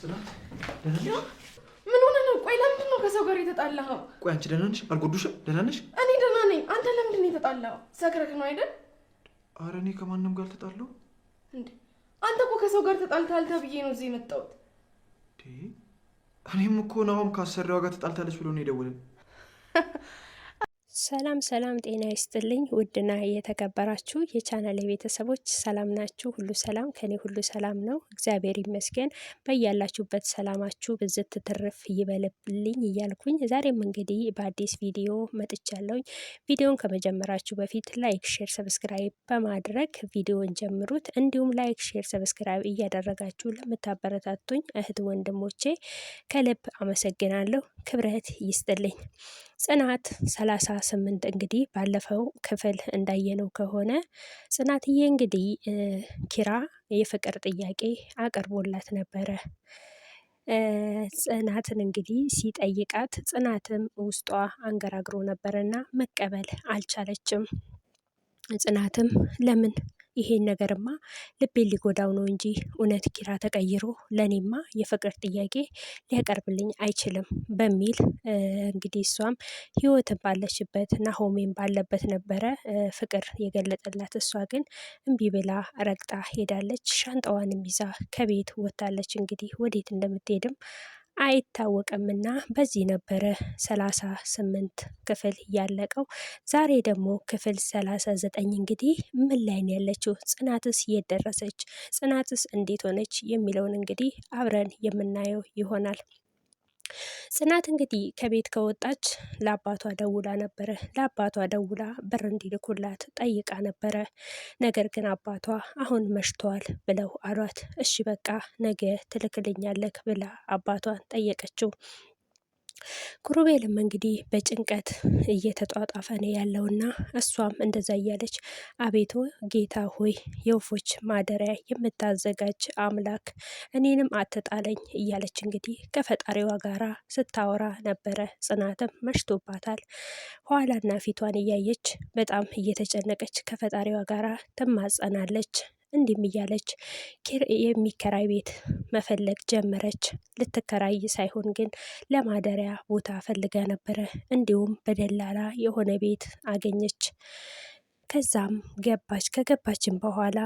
ጽናት ደህና ነሽ? ምን ሆነ ነው? ቆይ ለምንድን ነው ከሰው ጋር የተጣላኸው? ቆይ አንቺ ደህና ነሽ? አልጎዱሽም? ደህና ነሽ? እኔ ደህና ነኝ። አንተ ለምንድን ነው የተጣላኸው? ሰክረህ ነው አይደል? ኧረ እኔ ከማንም ጋር ተጣላሁ እንዴ? አንተ እኮ ከሰው ጋር ተጣልተሃል ተብዬ ነው እዚህ የመጣሁት። እኔም እኮ ናሆም ከአሰሪዋ ጋር ተጣልታለች ብሎ ነው የደወለን። ሰላም ሰላም፣ ጤና ይስጥልኝ ውድና የተከበራችሁ የቻናል ቤተሰቦች ሰላም ናችሁ? ሁሉ ሰላም ከኔ ሁሉ ሰላም ነው፣ እግዚአብሔር ይመስገን። በያላችሁበት ሰላማችሁ ብዝት ትርፍ ይበልብልኝ እያልኩኝ ዛሬም እንግዲህ በአዲስ ቪዲዮ መጥቻለሁኝ። ቪዲዮን ከመጀመራችሁ በፊት ላይክ፣ ሼር፣ ሰብስክራይብ በማድረግ ቪዲዮን ጀምሩት። እንዲሁም ላይክ፣ ሼር፣ ሰብስክራይብ እያደረጋችሁ ለምታበረታቱኝ እህት ወንድሞቼ ከልብ አመሰግናለሁ። ክብረት ይስጥልኝ። ጽናት 38 እንግዲህ ባለፈው ክፍል እንዳየነው ከሆነ ጽናትዬ እንግዲህ ኪራ የፍቅር ጥያቄ አቅርቦላት ነበረ። ጽናትን እንግዲህ ሲጠይቃት ጽናትም ውስጧ አንገራግሮ ነበረና መቀበል አልቻለችም። ጽናትም ለምን ይሄን ነገርማ ልቤን ሊጎዳው ነው እንጂ እውነት ኪራ ተቀይሮ ለኔማ የፍቅር ጥያቄ ሊያቀርብልኝ አይችልም በሚል እንግዲህ እሷም ህይወትን ባለችበት ናሆሜን ባለበት ነበረ ፍቅር የገለጠላት። እሷ ግን እምቢ ብላ ረግጣ ሄዳለች። ሻንጣዋንም ይዛ ከቤት ወጥታለች። እንግዲህ ወዴት እንደምትሄድም አይታወቅምና በዚህ ነበረ 38 ክፍል ያለቀው። ዛሬ ደግሞ ክፍል 39 እንግዲህ ምን ላይ ነው ያለችው? ጽናትስ የት ደረሰች? ጽናትስ እንዴት ሆነች? የሚለውን እንግዲህ አብረን የምናየው ይሆናል። ጽናት እንግዲህ ከቤት ከወጣች ለአባቷ ደውላ ነበረ። ለአባቷ ደውላ ብር እንዲልኩላት ጠይቃ ነበረ። ነገር ግን አባቷ አሁን መሽተዋል ብለው አሏት። እሺ በቃ ነገ ትልክልኛለክ ብላ አባቷን ጠየቀችው። ኩሩቤልም እንግዲህ በጭንቀት እየተጧጧፈ ነው ያለውና እሷም እንደዛ እያለች አቤቶ ጌታ ሆይ የወፎች ማደሪያ የምታዘጋጅ አምላክ እኔንም አትጣለኝ እያለች እንግዲህ ከፈጣሪዋ ጋራ ስታወራ ነበረ። ጽናትም መሽቶባታል። ኋላና ፊቷን እያየች በጣም እየተጨነቀች ከፈጣሪዋ ጋራ ትማጸናለች። እንዲህም እያለች የሚከራይ ቤት መፈለግ ጀመረች። ልትከራይ ሳይሆን ግን ለማደሪያ ቦታ ፈልጋ ነበረ። እንዲሁም በደላላ የሆነ ቤት አገኘች። ከዛም ገባች። ከገባችን በኋላ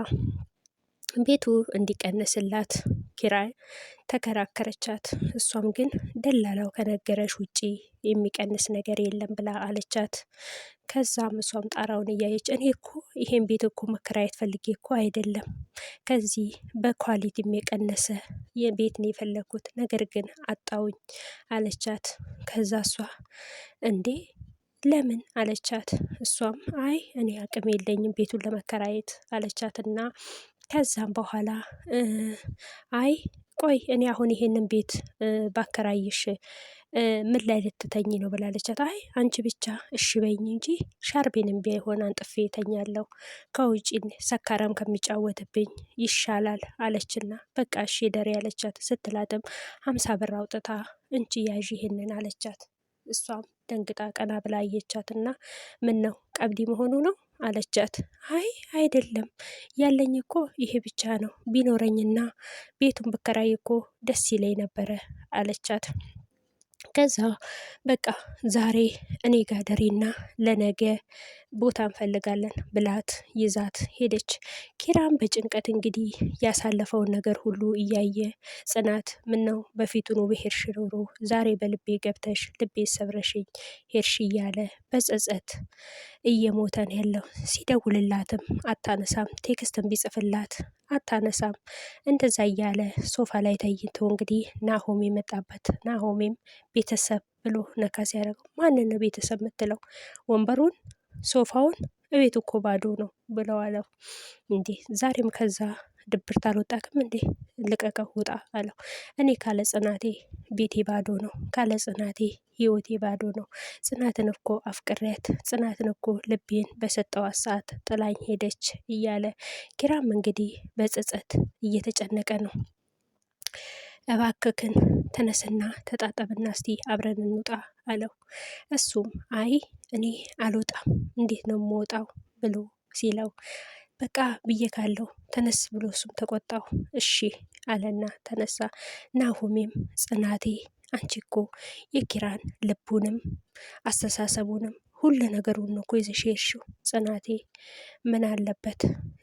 ቤቱ እንዲቀንስላት ኪራይ ተከራከረቻት። እሷም ግን ደላላው ከነገረሽ ውጪ የሚቀንስ ነገር የለም ብላ አለቻት። ከዛም እሷም ጣራውን እያየች እኔ እኮ ይሄን ቤት እኮ መከራየት ፈልጌ እኮ አይደለም፣ ከዚህ በኳሊቲም የቀነሰ የቤት ነው የፈለኩት፣ ነገር ግን አጣውኝ አለቻት። ከዛ እሷ እንዴ ለምን አለቻት። እሷም አይ እኔ አቅም የለኝም ቤቱን ለመከራየት አለቻትና ከዛም በኋላ አይ ቆይ እኔ አሁን ይሄንን ቤት ባከራይሽ ምን ላይ ልትተኝ ነው ብላለቻት። አይ አንቺ ብቻ እሺ በይኝ እንጂ ሻርቤንም ቢሆን አንጥፌ ተኛለሁ ከውጪ ሰካራም ከሚጫወትብኝ ይሻላል አለችና በቃ እሺ ደሪ አለቻት። ስትላትም 50 ብር አውጥታ እንቺ ያዥ ይሄንን አለቻት። እሷም ደንግጣ ቀና ብላ አየቻትና ምን ነው ቀብዲ መሆኑ ነው አለቻት። አይ አይደለም ያለኝ እኮ ይሄ ብቻ ነው፣ ቢኖረኝና ቤቱን ብከራይ እኮ ደስ ይለኝ ነበረ አለቻት። ከዛ በቃ ዛሬ እኔ ጋር ደሪና ለነገ ቦታ እንፈልጋለን ብላት ይዛት ሄደች። ኪራም በጭንቀት እንግዲህ ያሳለፈውን ነገር ሁሉ እያየ ጽናት ምን ነው በፊቱኑ በሄድሽ ኖሮ ዛሬ በልቤ ገብተሽ ልቤ ሰብረሽኝ ሄድሽ እያለ በጸጸት እየሞተን ያለው። ሲደውልላትም አታነሳም፣ ቴክስትን ቢጽፍላት አታነሳም። እንደዛ እያለ ሶፋ ላይ ተይቶ እንግዲህ ናሆም የመጣበት ናሆሜም ቤተሰብ ብሎ ነካ ሲያደርገው ማንን ነው ቤተሰብ የምትለው? ወንበሩን ሶፋውን እቤቱ እኮ ባዶ ነው ብለዋለው። እንዴ ዛሬም ከዛ ድብርት አልወጣክም እንዴ? ልቀቀው ውጣ አለው። እኔ ካለ ጽናቴ ቤቴ ባዶ ነው፣ ካለ ጽናቴ ህይወቴ ባዶ ነው። ጽናትን እኮ አፍቅሬያት፣ ጽናትን እኮ ልቤን በሰጠዋት ሰዓት ጥላኝ ሄደች እያለ ኪራም እንግዲህ በጸጸት እየተጨነቀ ነው። እባክክን ተነስና ተጣጠብና እስቲ አብረን እንውጣ አለው። እሱም አይ እኔ አልወጣም እንዴት ነው የምወጣው ብሎ ሲለው በቃ ብዬ ካለው ተነስ ብሎ እሱም ተቆጣው። እሺ አለና ተነሳ። ናሆሜም ጽናቴ አንቺ እኮ የኪራን ልቡንም አስተሳሰቡንም ሁሉ ነገሩን ነው እኮ ይዘሽ የሄድሽው ጽናቴ፣ ምን አለበት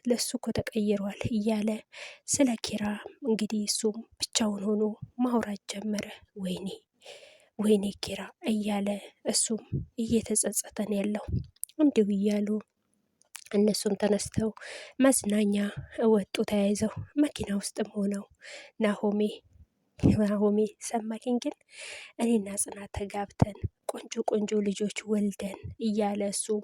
ለሱ እኮ ተቀይሯል እያለ ስለ ኪራ እንግዲህ እሱም ብቻውን ሆኖ ማውራት ጀመረ። ወይኔ ወይኔ ኪራ እያለ እሱም እየተጸጸተን ያለው እንዲሁ እያሉ እነሱም ተነስተው መዝናኛ ወጡ ተያይዘው መኪና ውስጥም ሆነው ናሆሜ ሰማኪን ግን እኔና ጽናት ተጋብተን ቆንጆ ቆንጆ ልጆች ወልደን እያለ እሱም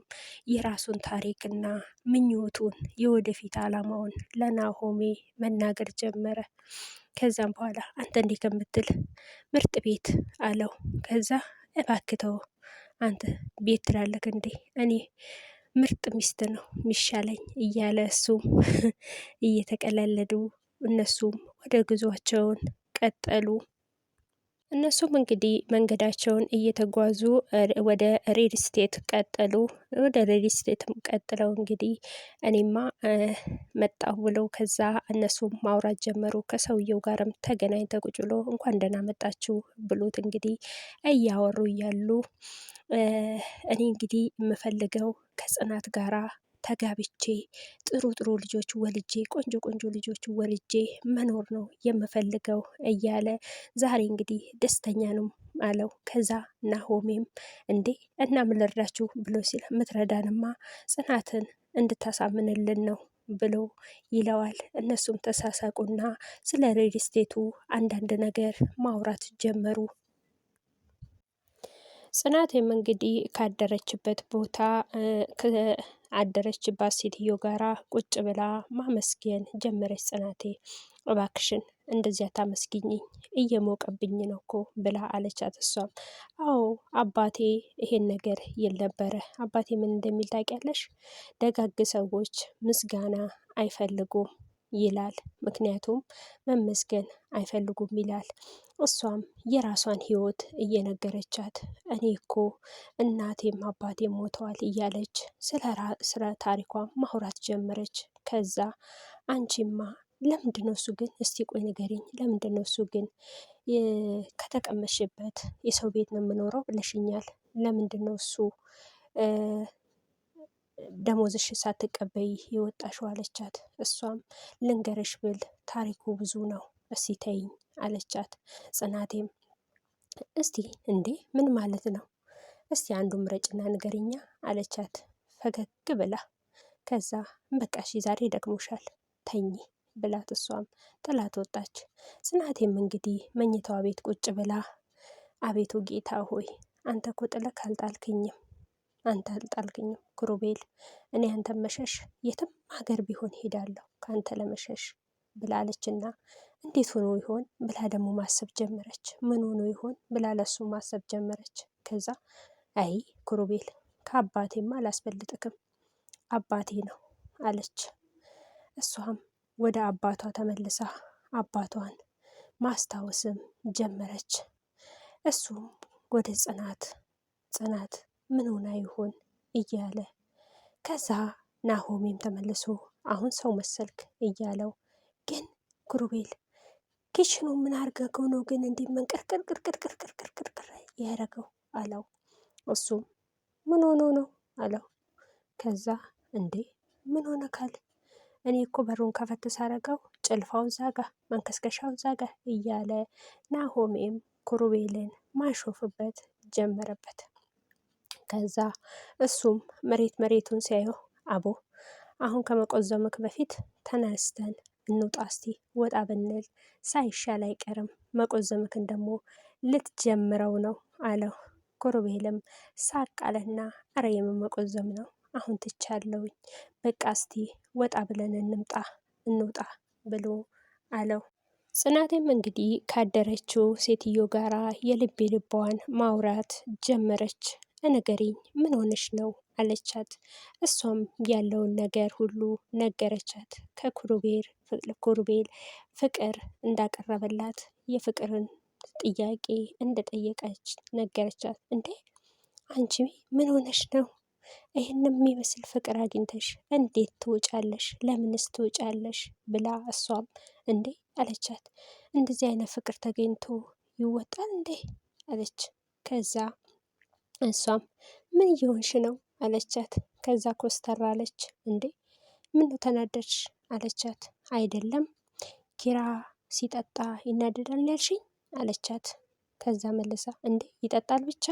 የራሱን ታሪክና ምኞቱን የወደፊት አላማውን ለናሆሜ መናገር ጀመረ። ከዛም በኋላ አንተ እንዲህ ከምትል ምርጥ ቤት አለው። ከዛ እባክተው አንተ ቤት ትላለክ እንዴ? እኔ ምርጥ ሚስት ነው ሚሻለኝ እያለ እሱም እየተቀላለዱ እነሱም ወደ ጉዟቸውን ቀጠሉ። እነሱም እንግዲህ መንገዳቸውን እየተጓዙ ወደ ሬድ ስቴት ቀጠሉ። ወደ ሬድ ስቴትም ቀጥለው እንግዲህ እኔማ መጣሁ ብለው ከዛ እነሱም ማውራት ጀመሩ። ከሰውየው ጋርም ተገናኝተው ቁጭ ብሎ እንኳን ደህና መጣችሁ ብሎት እንግዲህ እያወሩ እያሉ እኔ እንግዲህ የምፈልገው ከጽናት ጋራ ተጋብቼ ጥሩ ጥሩ ልጆች ወልጄ ቆንጆ ቆንጆ ልጆች ወልጄ መኖር ነው የምፈልገው እያለ ዛሬ እንግዲህ ደስተኛ ነው አለው። ከዛ ናሆሜም እንዴ እና ምን ልርዳችሁ ብሎ ሲል ምትረዳንማ ጽናትን እንድታሳምንልን ነው ብሎ ይለዋል። እነሱም ተሳሳቁና ስለ ሪል ስቴቱ አንዳንድ ነገር ማውራት ጀመሩ። ጽናቴም እንግዲህ ካደረችበት ቦታ ከአደረችባት ሴትዮ ጋራ ቁጭ ብላ ማመስገን ጀመረች። ጽናቴ እባክሽን እንደዚያ ታመስግኝኝ እየሞቀብኝ ነው እኮ ብላ አለቻት። እሷም አዎ አባቴ ይሄን ነገር ይል ነበረ። አባቴ ምን እንደሚል ታውቂያለሽ? ደጋግ ሰዎች ምስጋና አይፈልጉም ይላል። ምክንያቱም መመስገን አይፈልጉም ይላል። እሷም የራሷን ህይወት እየነገረቻት እኔ እኮ እናቴም አባቴም ሞተዋል እያለች ስለ ታሪኳ ማውራት ጀመረች። ከዛ አንቺማ ለምንድነው እሱ ግን እስቲ ቆይ ንገሪኝ፣ ለምንድነው እሱ ግን ከተቀመሽበት የሰው ቤት ነው የምኖረው ብለሽኛል፣ ለምንድነው እሱ ደሞዝሽ ሳትቀበይ የወጣሽው አለቻት። እሷም ልንገርሽ ብል ታሪኩ ብዙ ነው እስቲ ተይኝ አለቻት። ጽናቴም እስቲ እንዴ ምን ማለት ነው? እስቲ አንዱ ምረጭና ንገሪኛ አለቻት ፈገግ ብላ። ከዛ በቃ እሺ ዛሬ ደክሞሻል ተኝ ብላት እሷም ጥላት ወጣች። ጽናቴም እንግዲህ መኝታዋ ቤት ቁጭ ብላ አቤቱ ጌታ ሆይ አንተ እኮ ጥለክ አልጣልክኝም፣ አንተ አልጣልክኝም ክሩቤል፣ እኔ አንተን መሸሽ የትም ሀገር ቢሆን ሄዳለሁ ከአንተ ለመሸሽ ብላለችና እንዴት ሆኖ ይሆን ብላ ደግሞ ማሰብ ጀመረች። ምን ሆኖ ይሆን ብላ ለሱ ማሰብ ጀመረች። ከዛ አይ ክሩቤል ከአባቴማ አላስበልጥክም አባቴ ነው አለች። እሷም ወደ አባቷ ተመልሳ አባቷን ማስታወስም ጀመረች። እሱም ወደ ጽናት ምን ሆና ይሆን እያለ ከዛ ናሆሜም ተመልሶ አሁን ሰው መሰልክ እያለው ግን ክሩቤል ኪችኑ ምን አርገገው ነው ግን እንዲህ መንቀርቅርቅርቅርቅርቅርቅር ያረገው አለው። እሱም ምን ሆኖ ነው አለው። ከዛ እንዴ ምን ሆነ ካል እኔ እኮ በሩን ከፈት ሳረገው ጭልፋው ዛጋ መንከስከሻው ዛጋ እያለ ናሆሜም ክሩቤልን ማሾፍበት ጀመረበት። ከዛ እሱም መሬቱን ሲያየው አቦ አሁን ከመቆዘምክ በፊት ተነስተን እንውጣ እስቲ ወጣ ብንል ሳይሻል አይቀርም፣ መቆዘምክን ደግሞ ልትጀምረው ነው አለው። ክሩቤልም ሳቅ አለና አረ የምን መቆዘም ነው አሁን ትቻለውኝ፣ በቃ እስቲ ወጣ ብለን እንውጣ ብሎ አለው። ጽናቴም እንግዲህ ካደረችው ሴትዮ ጋራ የልቤ ልቧን ማውራት ጀመረች። ንገሪኝ ምን ሆነሽ ነው አለቻት። እሷም ያለውን ነገር ሁሉ ነገረቻት። ከኩሩቤል ፍቅር እንዳቀረበላት የፍቅርን ጥያቄ እንደጠየቀች ነገረቻት። እንዴ አንቺ ምን ሆነሽ ነው ይህንም የሚመስል ፍቅር አግኝተሽ እንዴት ትወጫለሽ? ለምንስ ትወጫለሽ? ብላ እሷም እንዴ አለቻት። እንደዚህ አይነት ፍቅር ተገኝቶ ይወጣል እንዴ አለች። ከዛ እሷም ምን እየሆንሽ ነው አለቻት። ከዛ ኮስተር አለች። እንዴ ምን ተናደድሽ አለቻት። አይደለም ኪራ ሲጠጣ ይናደዳል ያልሽኝ አለቻት። ከዛ መልሳ እንዴ ይጠጣል ብቻ?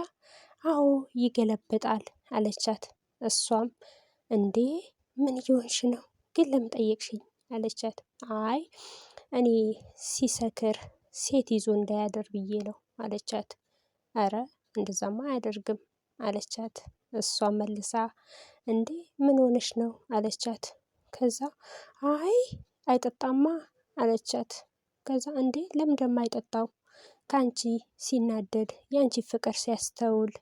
አዎ ይገለብጣል አለቻት። እሷም እንዴ ምን እየሆንሽ ነው ግን ለምን ጠየቅሽኝ አለቻት። አይ እኔ ሲሰክር ሴት ይዞ እንዳያደር ብዬ ነው አለቻት። አረ እንደዛማ አያደርግም አለቻት። እሷም መልሳ እንዴ ምን ሆነሽ ነው አለቻት። ከዛ አይ አይጠጣማ አለቻት። ከዛ እንዴ ለምን እንደማይጠጣው ከአንቺ ሲናደድ የአንቺ ፍቅር ሲያስተውል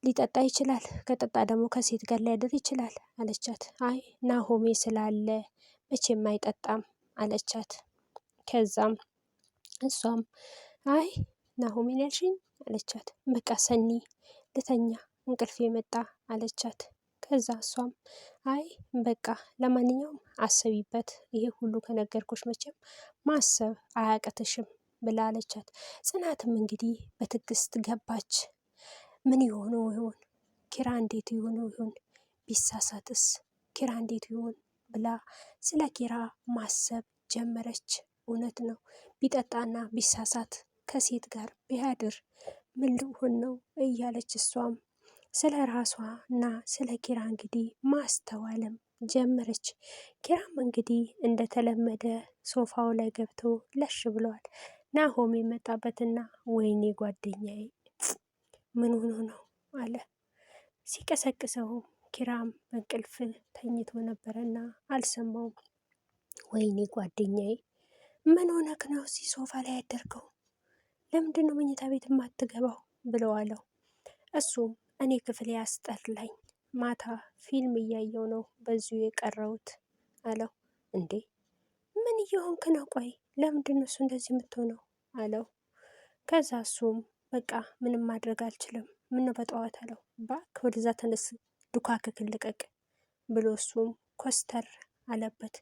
ሊጠጣ ይችላል። ከጠጣ ደግሞ ከሴት ጋር ሊያድር ይችላል አለቻት። አይ ናሆሜ ስላለ መቼም አይጠጣም አለቻት። ከዛም እሷም አይ ናሆሜን ያልሽኝ አለቻት። በቃ ሰኒ ልተኛ እንቅልፍ የመጣ አለቻት። ከዛ እሷም አይ በቃ ለማንኛውም አስቢበት፣ ይሄ ሁሉ ከነገርኩሽ መቼም ማሰብ አያቅትሽም ብላ አለቻት። ጽናትም እንግዲህ በትዕግስት ገባች። ምን የሆነው ይሆን ኪራ እንዴት የሆነው ይሆን ቢሳሳትስ ኪራ እንዴት ይሆን ብላ ስለ ኪራ ማሰብ ጀመረች። እውነት ነው ቢጠጣና ቢሳሳት ከሴት ጋር ቢያድር ምን ልሆን ነው እያለች እሷም ስለ ራሷ እና ስለ ኪራ እንግዲህ ማስተዋልም ጀመረች። ኪራም እንግዲህ እንደተለመደ ሶፋው ላይ ገብቶ ለሽ ብለዋል። ናሆም የመጣበትና ወይኔ ጓደኛዬ ምን ሆኖ ነው አለ። ሲቀሰቅሰው ኪራም በእንቅልፍ ተኝቶ ነበረና አልሰማውም። ወይኔ ጓደኛዬ ምን ሆነክ ነው እዚህ ሶፋ ላይ ያደርገው? ለምንድን ነው መኝታ ቤት የማትገባው ብለው አለው። እሱም እኔ ክፍሌ ያስጠላኝ ማታ ፊልም እያየው ነው በዚሁ የቀረውት አለው። እንዴ ምን እየሆንክ ነው? ቆይ ለምንድን ነው እሱ እንደዚህ የምትሆነው አለው። ከዛ እሱም በቃ ምንም ማድረግ አልችልም፣ ምነው በጠዋት አለው። እባክህ ወደዛ ተነስ ዱካክክን ልቀቅ ብሎ እሱም ኮስተር አለበት።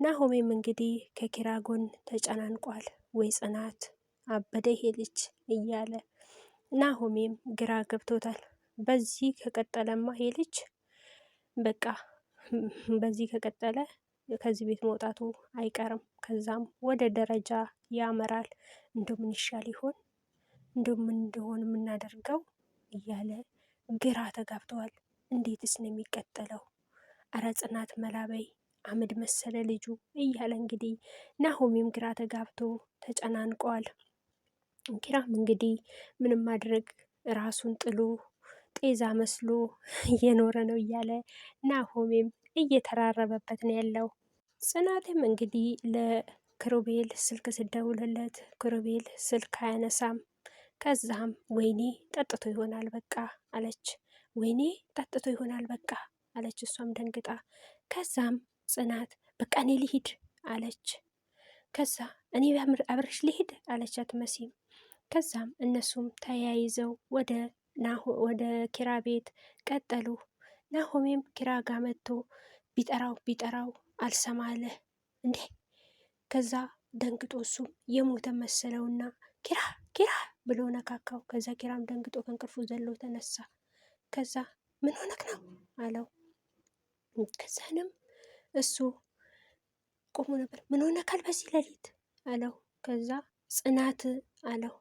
ናሆሜም እንግዲህ ከኪራ ጎን ተጨናንቋል። ወይ ጽናት አበደ ይሄ ልጅ እያለ ናሆሜም ግራ ገብቶታል። በዚህ ከቀጠለማ ይሄ ልጅ በቃ በዚህ ከቀጠለ ከዚህ ቤት መውጣቱ አይቀርም። ከዛም ወደ ደረጃ ያመራል። እንደምን ይሻል ይሆን እንደምን እንደሆን የምናደርገው እያለ ግራ ተጋብተዋል። እንዴትስ ነው የሚቀጠለው? አረ ጽናት መላበይ አመድ መሰለ ልጁ እያለ እንግዲህ ናሆሜም ግራ ተጋብቶ ተጨናንቋል። ኪራም እንግዲህ ምንም ማድረግ ራሱን ጥሎ ጤዛ መስሎ እየኖረ ነው እያለ ናሆሜም እየተራረበበት ነው ያለው። ጽናትም እንግዲህ ለክሩቤል ስልክ ስደውልለት ክሩቤል ስልክ አያነሳም። ከዛም ወይኔ ጠጥቶ ይሆናል በቃ አለች። ወይኔ ጠጥቶ ይሆናል በቃ አለች እሷም ደንግጣ። ከዛም ጽናት በቃ እኔ ልሂድ አለች። ከዛ እኔ አብረሽ ልሂድ አለቻት መሲም። ከዛም እነሱም ተያይዘው ወደ ኪራ ቤት ቀጠሉ። ናሆሜም ኪራ ጋር መጥቶ ቢጠራው አልሰማለ እንዴ። ከዛ ደንግጦ እሱም የሞተ መሰለውና ኪራ ኪራ ብሎ ነካካው። ከዛ ኪራም ደንግጦ ከእንቅልፉ ዘሎ ተነሳ። ከዛ ምን ሆነክ ነው አለው። ከዛንም እሱ ቆሞ ነበር። ምን ሆነካል በዚህ ሌሊት አለው። ከዛ ጽናት አለው።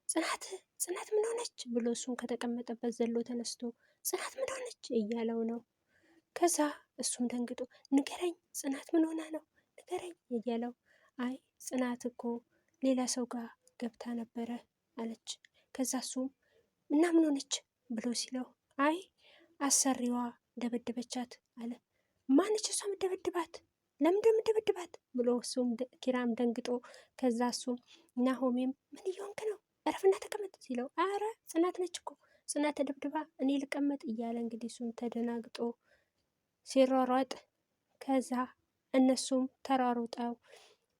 ጽናት ምን ሆነች ብሎ እሱም ከተቀመጠበት ዘሎ ተነስቶ ጽናት ምን ሆነች እያለው ነው። ከዛ እሱም ደንግጦ ንገረኝ ጽናት ምን ሆና ነው ንገረኝ እያለው አይ ጽናት እኮ ሌላ ሰው ጋር ገብታ ነበረ አለች። ከዛ እሱም እና ምን ሆነች ብሎ ሲለው አይ አሰሪዋ ደበደበቻት አለ። ማነች እሷ ምደበድባት? ለምንድን ምደበድባት ብሎ እሱም ኪራም ደንግጦ ከዛ እሱም ናሆሜም ምን እየሆንክ ነው እረፍና ተቀመጥ ሲለው አረ ጽናት ነች እኮ ጽናት ተደብድባ እኔ ልቀመጥ እያለ እንግዲህ እሱም ተደናግጦ ሲሯሯጥ ከዛ እነሱም ተሯሩጠው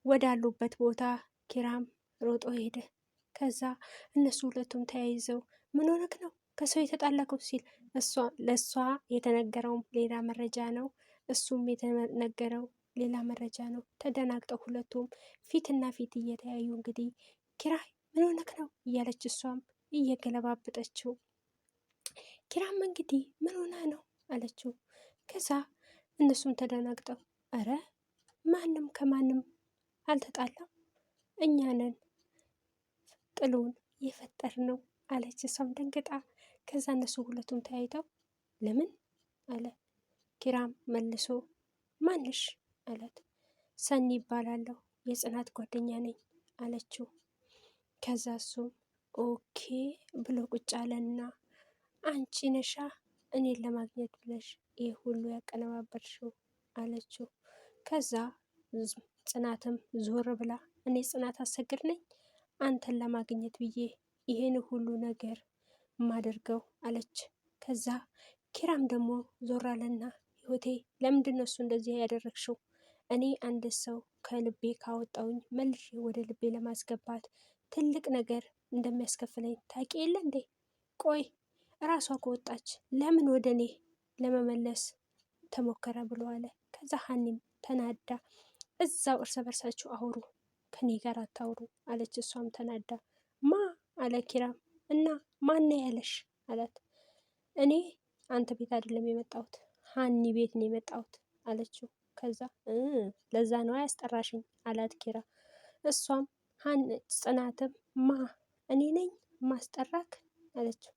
ወዳሉበት ቦታ ኪራም ሮጦ ሄደ። ከዛ እነሱ ሁለቱም ተያይዘው ምን ሆነክ ነው ከሰው የተጣላከው ሲል ለእሷ የተነገረውም ሌላ መረጃ ነው፣ እሱም የተነገረው ሌላ መረጃ ነው። ተደናግጠው ሁለቱም ፊትና ፊት እየተያዩ እንግዲህ ኪራይ ምን ሆነክ ነው እያለች እሷም እየገለባበጠችው፣ ኪራም እንግዲህ ምን ሆና ነው አለችው። ከዛ እነሱም ተደናግጠው አረ ማንም ከማንም አልተጣላም እኛ ነን ጥሉን የፈጠር ነው አለች እሷም ደንግጣ። ከዛ እነሱ ሁለቱም ተያይተው ለምን አለ። ኪራም መልሶ ማንሽ አላት። ሰኒ ይባላለሁ የጽናት ጓደኛ ነኝ አለችው። ከዛ እሱም ኦኬ ብሎ ቁጭ አለና አንቺ ነሻ እኔን ለማግኘት ብለሽ ይህ ሁሉ ያቀነባበርሽው አለችው። ከዛ ጽናትም ዞር ብላ እኔ ጽናት አሰግድ ነኝ አንተን ለማግኘት ብዬ ይሄን ሁሉ ነገር ማደርገው አለች። ከዛ ኪራም ደግሞ ዞር አለና ህይወቴ ለምንድን ነው እሱ እንደዚህ ያደረግሽው? እኔ አንድ ሰው ከልቤ ካወጣውኝ መልሼ ወደ ልቤ ለማስገባት ትልቅ ነገር እንደሚያስከፍለኝ ታውቂ የለ እንዴ? ቆይ እራሷ ከወጣች ለምን ወደ እኔ ለመመለስ ተሞከረ ብሎ አለ። ከዛ ሀኒም ተናዳ እዛው እርስ በርሳችሁ አውሩ ከኔ ጋር አታውሩ አለች። እሷም ተናዳ ማ አለ ኪራም እና ማን ያለሽ አላት። እኔ አንተ ቤት አይደለም የመጣሁት ሀኒ ቤት ነው የመጣሁት አለችው። ከዛ ለዛ ነው ያስጠራሽኝ አላት ኪራ። እሷም ጽናትም ማ እኔ ነኝ ማስጠራክ አለችው።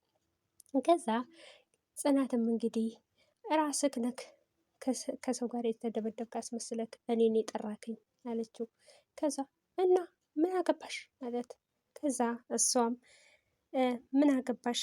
ከዛ ጽናትም እንግዲህ ራስክ ነክ ከሰው ጋር የተደበደብክ አስመስለክ እኔን የጠራክኝ አለችው። ከዛ እና ምን አገባሽ አላት። ከዛ እሷም ምን አገባሽ